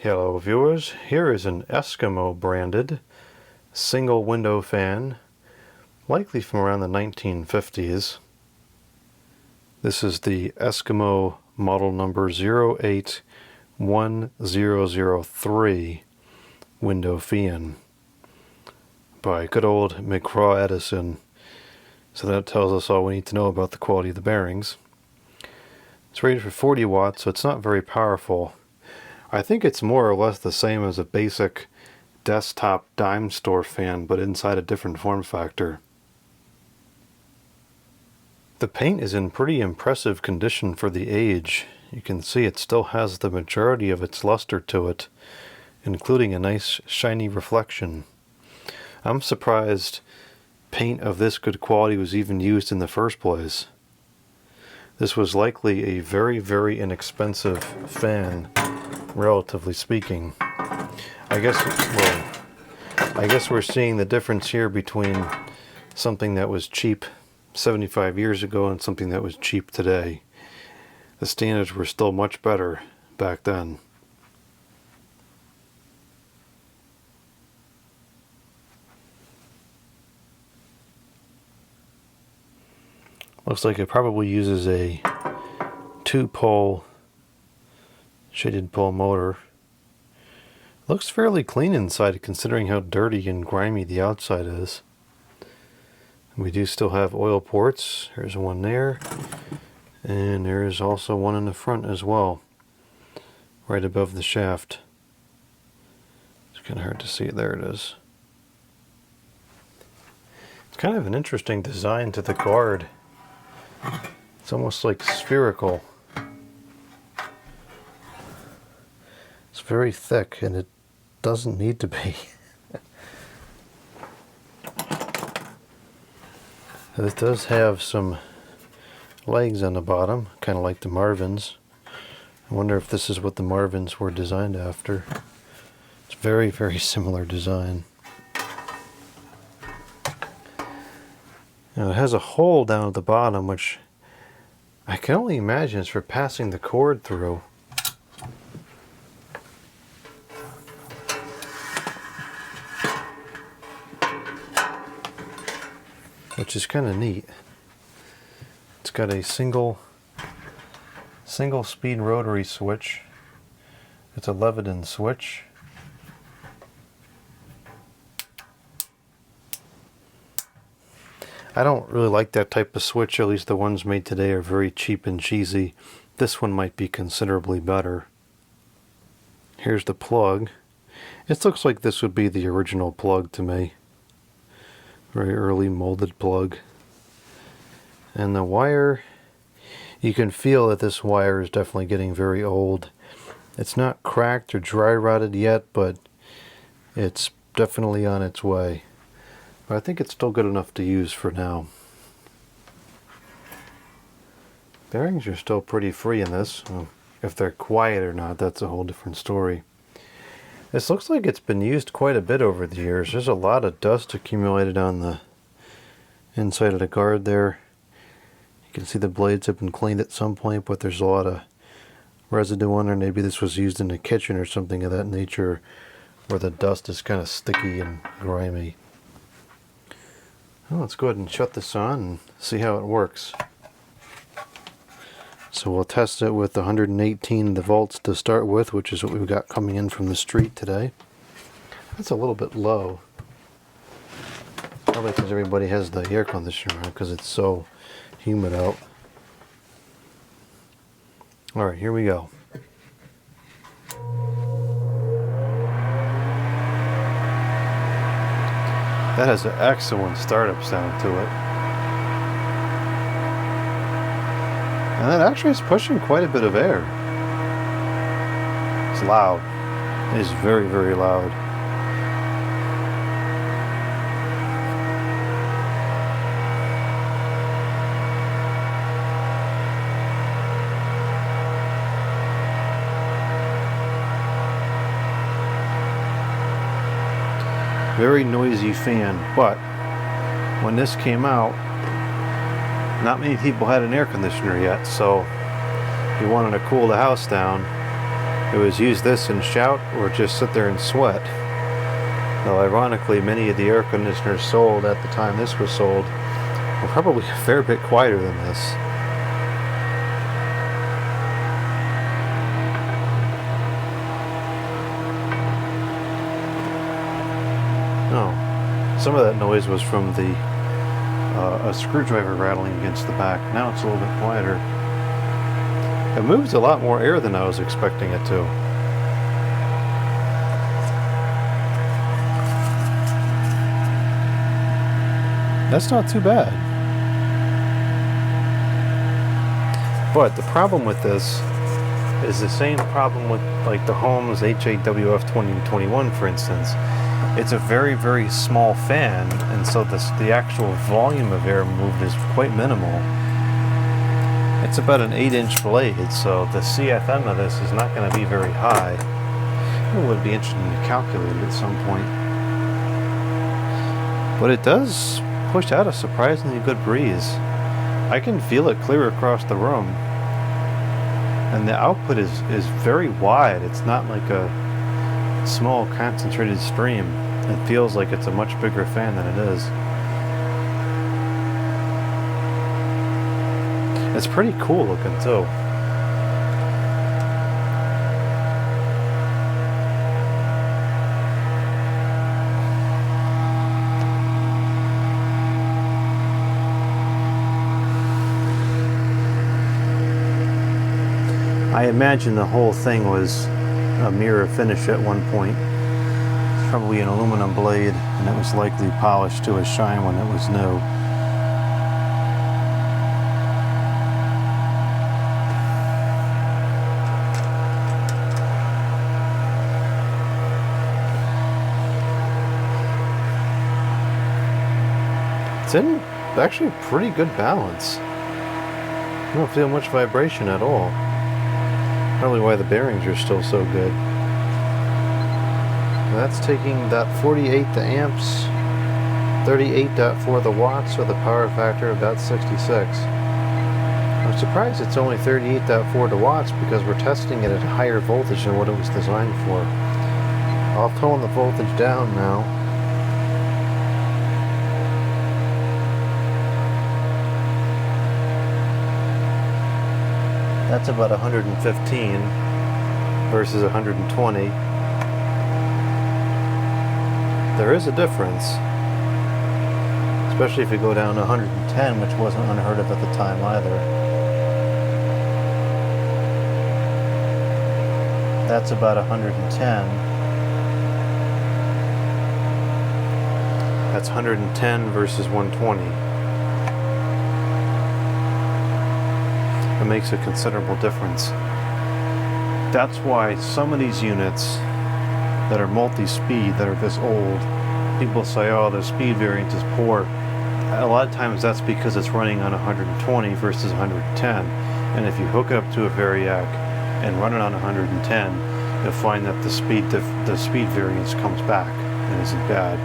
Hello viewers, here is an Eskimo branded single window fan, likely from around the 1950s. This is the Eskimo model number 081003 window fan by good old McGraw Edison. So that tells us all we need to know about the quality of the bearings. It's rated for 40 watts, so it's not very powerful. I think it's more or less the same as a basic desktop dime store fan, but inside a different form factor. The paint is in pretty impressive condition for the age. You can see it still has the majority of its luster to it, including a nice shiny reflection. I'm surprised paint of this good quality was even used in the first place. This was likely a very, very inexpensive fan, relatively speaking. I guess we're seeing the difference here between something that was cheap 75 years ago and something that was cheap today. The standards were still much better back then. Looks like it probably uses a 2-pole shaded pole motor. Looks fairly clean inside considering how dirty and grimy the outside is. We do still have oil ports. There's one there, and there is also one in the front as well, right above the shaft. It's kind of hard to see it. There it is. It's kind of an interesting design to the guard. It's almost like spherical. It's very thick, and it doesn't need to be. This does have some legs on the bottom, kind of like the Marvins. I wonder if this is what the Marvins were designed after. It's very, very similar design. Now it has a hole down at the bottom, which I can only imagine is for passing the cord through. Which is kind of neat. It's got a single speed rotary switch. It's a Leviton switch. I don't really like that type of switch, at least the ones made today are very cheap and cheesy. This one might be considerably better. Here's the plug. It looks like this would be the original plug to me. Very early molded plug. And the wire, you can feel that this wire is definitely getting very old. It's not cracked or dry rotted yet, but it's definitely on its way. But I think it's still good enough to use for now. Bearings are still pretty free in this. If they're quiet or not, that's a whole different story. This looks like it's been used quite a bit over the years. There's a lot of dust accumulated on the inside of the guard there. You can see the blades have been cleaned at some point, but there's a lot of residue on there. Maybe this was used in the kitchen or something of that nature, where the dust is kind of sticky and grimy. Well, let's go ahead and shut this on and see how it works. So we'll test it with 118 volts to start with, which is what we've got coming in from the street today. That's a little bit low. Probably because everybody has the air conditioner on because it's so humid out. Alright, here we go. That has an excellent startup sound to it. And that actually is pushing quite a bit of air. It's loud. It is very, very loud. Very noisy fan, but when this came out, not many people had an air conditioner yet, so if you wanted to cool the house down, It was use this and shout, or just sit there and sweat. Though ironically, many of the air conditioners sold at the time this was sold were probably a fair bit quieter than this. Oh, some of that noise was from the a screwdriver rattling against the back. Now it's a little bit quieter. It moves a lot more air than I was expecting it to. That's not too bad. But the problem with this is the same problem with like the Holmes HALF2021, for instance. It's a very, very small fan, and so the actual volume of air moved is quite minimal. It's about an 8-inch blade, so the CFM of this is not going to be very high. It would be interesting to calculate it at some point. But it does push out a surprisingly good breeze. I can feel it clear across the room. And the output is very wide. It's not like a small concentrated stream. It feels like it's a much bigger fan than it is. It's pretty cool looking too. I imagine the whole thing was a mirror finish at one point. It's probably an aluminum blade, and it was likely polished to a shine when it was new. It's in actually pretty good balance. I don't feel much vibration at all. Probably why the bearings are still so good. That's taking that 48 the amps, 38.4 the watts, with a power factor of about 66. I'm surprised it's only 38.4 the watts because we're testing it at a higher voltage than what it was designed for. I'll tone the voltage down now. That's about 115 versus 120. There is a difference, especially if you go down to 110, which wasn't unheard of at the time either. That's about 110. That's 110 versus 120. It makes a considerable difference. That's why some of these units that are multi-speed, that are this old, people say, oh, the speed variance is poor. A lot of times that's because it's running on 120 versus 110. And if you hook it up to a variac and run it on 110, you'll find that the speed variance comes back and isn't bad.